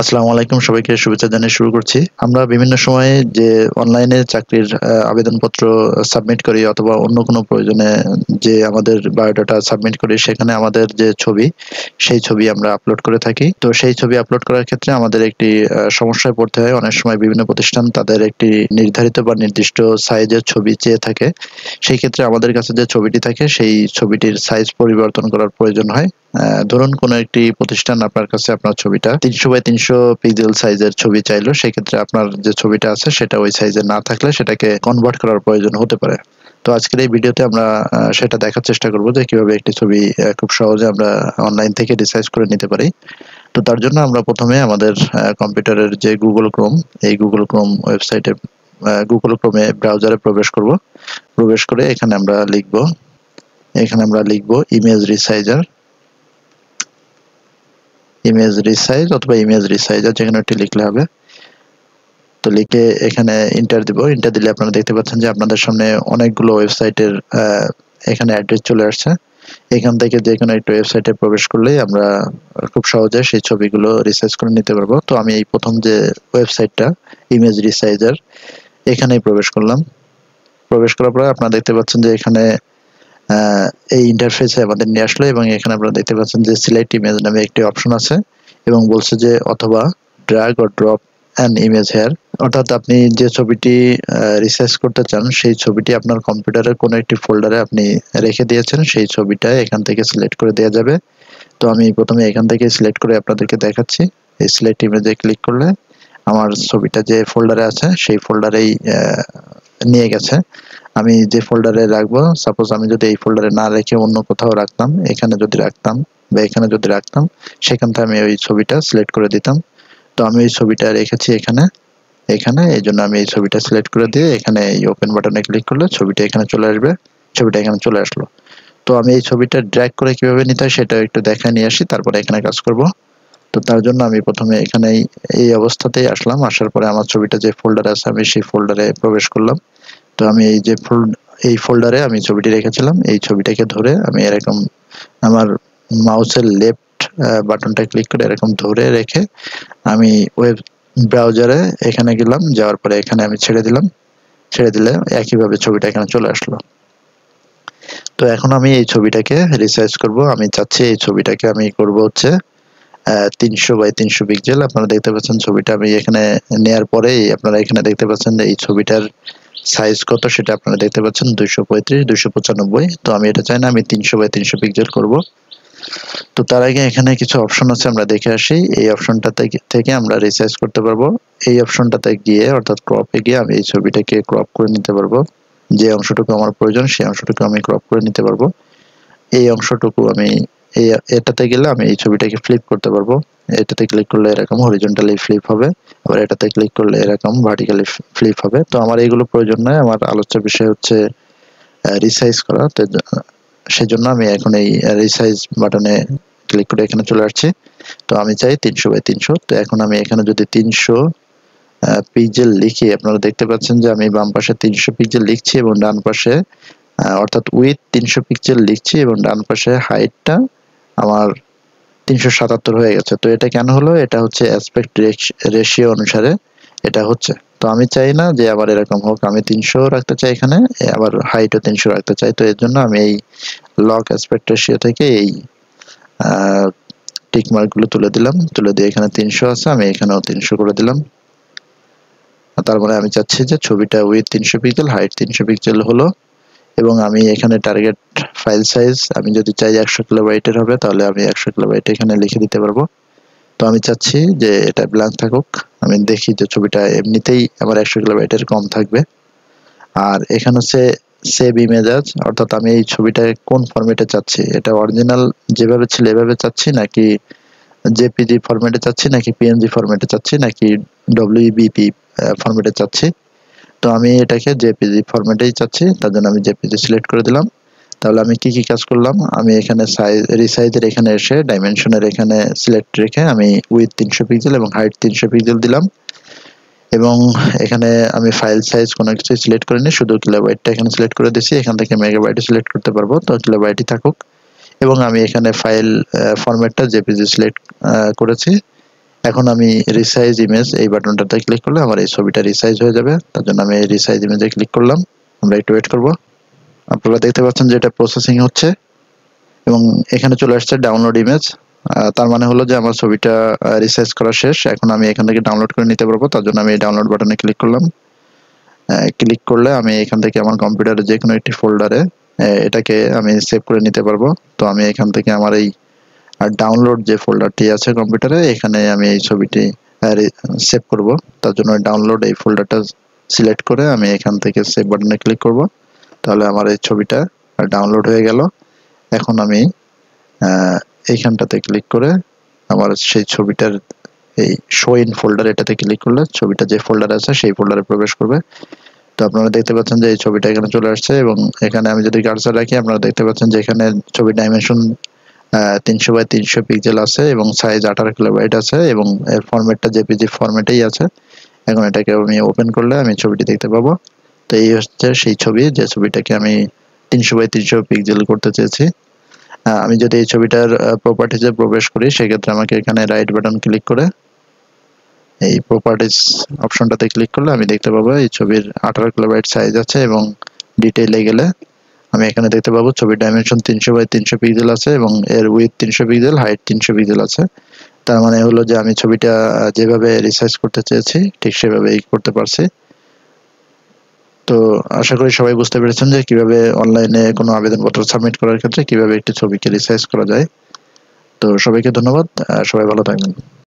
আসসালামু আলাইকুম, সবাইকে শুভেচ্ছা জানিয়ে শুরু করছি। আমরা বিভিন্ন সময়ে যে অনলাইনে চাকরির আবেদনপত্র সাবমিট করি অথবা অন্য কোনো প্রয়োজনে যে আমাদের বায়োডাটা সাবমিট করি, সেখানে আমাদের যে ছবি, সেই ছবি আমরা আপলোড করে থাকি। তো সেই ছবি আপলোড করার ক্ষেত্রে আমাদের একটি সমস্যায় পড়তে হয়। অনেক সময় বিভিন্ন প্রতিষ্ঠান তাদের একটি নির্ধারিত বা নির্দিষ্ট সাইজের ছবি চেয়ে থাকে। সেই ক্ষেত্রে আমাদের কাছে যে ছবিটি থাকে, সেই ছবিটির সাইজ পরিবর্তন করার প্রয়োজন হয়। ধরুন কোনো একটি প্রতিষ্ঠান আপনার কাছে আপনার ছবিটা 300 বাই 300 পিক্সেল সাইজের ছবি চাইলো, সেক্ষেত্রে আপনার যে ছবিটা আছে সেটা ওই সাইজের না থাকলে সেটাকে কনভার্ট করার প্রয়োজন হতে পারে। তো আজকের এই ভিডিওতে আমরা সেটা দেখার চেষ্টা করব যে কিভাবে একটি ছবি খুব সহজে আমরা অনলাইন থেকে রিসাইজ করে নিতে পারি। তো তার জন্য আমরা প্রথমে আমাদের কম্পিউটারের যে গুগল ক্রোম, এই গুগল ক্রোম ওয়েবসাইটে গুগল ক্রোমে ব্রাউজারে প্রবেশ করব। প্রবেশ করে এখানে আমরা লিখব ইমেজ রিসাইজ অথবা ইমেজ রিসাইজার, যেখানে একটি লিখলে হবে। তো লিখে এখানে ইন্টার দিব। ইন্টার দিলে আপনারা দেখতে পাচ্ছেন যে আপনাদের সামনে অনেকগুলো ওয়েবসাইটের এখানে অ্যাড্রেস চলে আসছে। এখান থেকে যে কোনো একটা ওয়েবসাইটে প্রবেশ করলেই আমরা খুব সহজে সেই ছবিগুলো রিসাইজ করে নিতে পারবো। তো আমি এই প্রথম যে ওয়েবসাইটটা ইমেজ রিসাইজার, এখানেই প্রবেশ করলাম। প্রবেশ করার পরে আপনারা দেখতে পাচ্ছেন যে এখানে এই ইন্টারফেসে আমাদের নিয়ে আসলো এবং এখানে আপনারা দেখতে পাচ্ছেন যে সিলেক্ট ইমেজ নামে একটি অপশন আছে এবং বলছে যে অথবা drag or drop an image here, অর্থাৎ আপনি যে ছবিটি রিসাইজ করতে চান সেই ছবিটি আপনার কম্পিউটারের কোনো একটি ফোল্ডারে আপনি রেখে দিয়েছেন, সেই ছবিটা এখান থেকে সিলেক্ট করে দেওয়া যাবে। তো আমি প্রথমে এখান থেকে সিলেক্ট করে আপনাদেরকে দেখাচ্ছি। এই সিলেক্ট ইমেজে ক্লিক করলে আমার ছবিটা যে ফোল্ডারে আছে সেই ফোল্ডারেই নিয়ে গেছে। আমি যে ফোল্ডারে রাখবো, সাপোজ আমি যদি এই ফোল্ডারে না রেখে অন্য কোথাও রাখতাম, এখানে যদি রাখতাম বা এখানে যদি রাখতাম, সেখান থেকে আমি ওই ছবিটা সিলেক্ট করে দিতাম। তো আমি ওই ছবিটা রেখেছি এখানে এই জন্য আমি এই ছবিটা সিলেক্ট করে দিয়ে এখানে এই ওপেন বাটনে ক্লিক করলে ছবিটা এখানে চলে আসবে। ছবিটা এখানে চলে আসলো। তো আমি এই ছবিটা ড্র্যাগ করে কিভাবে নিতে হয় সেটা একটু দেখায় নিয়ে আসি, তারপরে এখানে কাজ করব। তো তার জন্য আমি প্রথমে এখানে এই অবস্থাতেই আসলাম। আসার পরে আমার ছবিটা যে ফোল্ডারে আছে আমি সেই ফোল্ডারে প্রবেশ করলাম। তো আমি এই ফোল্ডারে আমি ছবিটি রেখেছিলাম, এই ছবিটাকে ধরে আমি এরকম আমার মাউসের লেফট বাটনটা ক্লিক করে এরকম ধরে রেখে আমি ওয়েব ব্রাউজারে এখানে গেলাম। যাওয়ার পরে এখানে আমি ছেড়ে দিলে একইভাবে ছবিটা এখানে চলে আসলো। তো এখন আমি এই ছবিটাকে রিসাইজ করব। আমি চাচ্ছি এই ছবিটাকে আমি করব হচ্ছে 300 বাই 300 পিক্সেল। আপনারা দেখতে পাচ্ছেন ছবিটা আমি এখানে নেয়ার পরেই আপনারা এখানে দেখতে পাচ্ছেন এই ছবিটার সাইজ কত সেটা আপনারা দেখতে পাচ্ছেন 235 295। তো আমি এটা চাই না, আমি 300 বাই 300 পিক্সেল করব। তো তার আগে এখানে কিছু অপশন আছে, আমরা দেখে আসি। এই অপশনটা থেকে আমরা রিসাইজ করতে পারবো। এই অপশনটাতে গিয়ে অর্থাৎ ক্রপে গিয়ে আমি এই ছবিটাকে ক্রপ করে নিতে পারবো। যে অংশটুকু আমার প্রয়োজন সেই অংশটুকু আমি ক্রপ করে নিতে পারবো। এই অংশটুকু আমি এটাতে গেলে আমি এই ছবিটাকে ফ্লিপ করতে পারবো। এটাতে ক্লিক করলে এরকম হরিজন্টালি ফ্লিপ হবে, আবার এটাতে ক্লিক করলে এরকম ভার্টিক্যালি ফ্লিপ হবে। তো আমার এইগুলো প্রয়োজন নয়, আমার আলোচ্য বিষয় হচ্ছে রিসাইজ করা। তো সেজন্য আমি এখন এই রিসাইজ বাটনে ক্লিক করে এখানে চলে আসছি। তো আমি চাই 300 বাই 300। তো এখন আমি এখানে যদি 300 পিক্সেল লিখি, আপনারা দেখতে পাচ্ছেন যে আমি বাম পাশে 300 পিক্সেল লিখছি এবং ডান পাশে অর্থাৎ উইথ 300 পিক্সেল লিখছি এবং ডান পাশে হাইটটা আমার 377 হয়ে গেছে। তো এটা কেন হলো? এটা হচ্ছে অ্যাসপেক্ট রেশিও অনুসারে এটা হচ্ছে। তো আমি চাই না যে আবার এরকম হোক, আমি 300 রাখতে চাই এখানে, আবার হাইটও 300 রাখতে চাই। তো এর জন্য আমি এই লগ অ্যাসপেক্ট রেশিও থেকে এই টিক মার্কগুলো তুলে দিলাম। তুলে দিয়ে এখানে 300 আছে, আমি এখানেও 300 করে দিলাম। তার মানে আমি চাচ্ছি যে ছবিটা উইথ 300 পিক্সেল, হাইট 300 পিক্সেল হলো। এবং আমি এখানে টার্গেট ফাইল সাইজ আমি যদি চাই 100 কিলোবাইটের হবে, তাহলে আমি 100 কিলোবাইট এখানে লিখে দিতে পারবো। তো আমি চাচ্ছি যে এটা ব্ল্যাঙ্ক থাকুক। আমি দেখি যে ছবিটা এমনিতেই আমার 100 কিলোবাইটের কম থাকবে। আর এখানে হচ্ছে সেভ ইমেজ আজ, অর্থাৎ আমি এই ছবিটা কোন ফরম্যাটে চাচ্ছি, এটা অরিজিনাল যেভাবে ছিল এভাবে চাচ্ছি, নাকি জেপিজি ফরম্যাটে চাচ্ছি, নাকি পিএনজি ফরম্যাটে চাচ্ছি, নাকি ডব্লিউবিপি ফরম্যাটে চাচ্ছি। তো আমি এটাকে জেপিজি ফরম্যাটেই চাচ্ছি, তার জন্য আমি জেপিজি সিলেক্ট করে দিলাম। তাহলে আমি কি কাজ করলাম? আমি এখানে রিসাইজের এখানে এসে ডাইমেনশনের এখানে সিলেক্ট রেখে আমি উইথ 300 পিক্সেল এবং হাইট 300 পিক্সেল দিলাম এবং এখানে আমি ফাইল সাইজ কোনো কিছু সিলেক্ট করিনি, শুধু কিলোবাইটটা এখানে সিলেক্ট করে দিয়েছি। এখান থেকে মেগাবাইটে সিলেক্ট করতে পারবো, তো কিলোবাইটই থাকুক। এবং আমি এখানে ফাইল ফরম্যাটটা জেপিজি সিলেক্ট করেছি এখন আমি রিসাইজ ইমেজ এই বাটনটাতে ক্লিক করলে আমার এই ছবিটা রিসাইজ হয়ে যাবে। তার জন্য আমি এই রিসাইজ ইমেজে ক্লিক করলাম। আমরা একটু ওয়েট করব। আপনারা দেখতে পাচ্ছেন যে এটা প্রসেসিং হচ্ছে এবং এখানে চলে আসছে ডাউনলোড ইমেজ। তার মানে হলো যে আমার ছবিটা রিসাইজ করা শেষ। এখন আমি এখান থেকে ডাউনলোড করে নিতে পারবো। তার জন্য আমি এই ডাউনলোড বাটনে ক্লিক করলাম। ক্লিক করলে আমি এখান থেকে আমার কম্পিউটারে যে কোনো একটি ফোল্ডারে এটাকে আমি সেভ করে নিতে পারবো। তো আমি এখান থেকে আমার এই ডাউনলোড যে ফোল্ডারটি আছে কম্পিউটারে, এখানে আমি এই ছবিটি সেভ করব। তার জন্য ডাউনলোড এই ফোল্ডারটা সিলেক্ট করে আমি এখান থেকে সেভ বাটনে ক্লিক করব। তাহলে আমার এই ছবিটা ডাউনলোড হয়ে গেল। এখন আমি এইখানটাতে ক্লিক করে আমার সেই ছবিটার এই শো ইন ফোল্ডার এটাতে ক্লিক করলে ছবিটা যে ফোল্ডারে আছে সেই ফোল্ডারে প্রবেশ করবে। তো আপনারা দেখতে পাচ্ছেন যে এই ছবিটা এখানে চলে আসছে এবং এখানে আমি যদি কার্সার রাখি আপনারা দেখতে পাচ্ছেন যে এখানে ছবির ডাইমেনশন 300x300 পিক্সেল আছে এবং সাইজ 18 কিলোবাইট আছে এবং এর ফরম্যাটটা জেপিজি ফরম্যাটেই আছে। এখন এটাকে আমি ওপেন করলে আমি ছবিটি দেখতে পাবো। তো এই হচ্ছে সেই ছবি, যে ছবিটাকে আমি 300x300 পিক্সেল করতে চেয়েছি। আমি যদি এই ছবিটার প্রপার্টিজে প্রবেশ করি সেক্ষেত্রে আমাকে এখানে রাইট বাটন ক্লিক করে এই প্রপার্টিজ অপশনটাতে ক্লিক করলে আমি দেখতে পাবো এই ছবির 18 কিলোবাইট সাইজ আছে এবং ডিটেইলে গেলে আমি এখানে দেখতে পাবো ছবির ডাইমেনশন 300x300 পিক্সেল আছে এবং এর উইডথ 300 পিক্সেল, হাইট 300 পিক্সেল আছে। তার মানে হলো যে আমি ছবিটা যেভাবে রিসাইজ করতে চেয়েছি ঠিক সেভাবেই করতে পারছি। তো আশা করি সবাই বুঝতে পেরেছেন যে কিভাবে অনলাইনে কোনো আবেদনপত্র সাবমিট করার ক্ষেত্রে কিভাবে একটি ছবিকে রিসাইজ করা যায়। তো সবাইকে ধন্যবাদ, সবাই ভালো থাকবেন।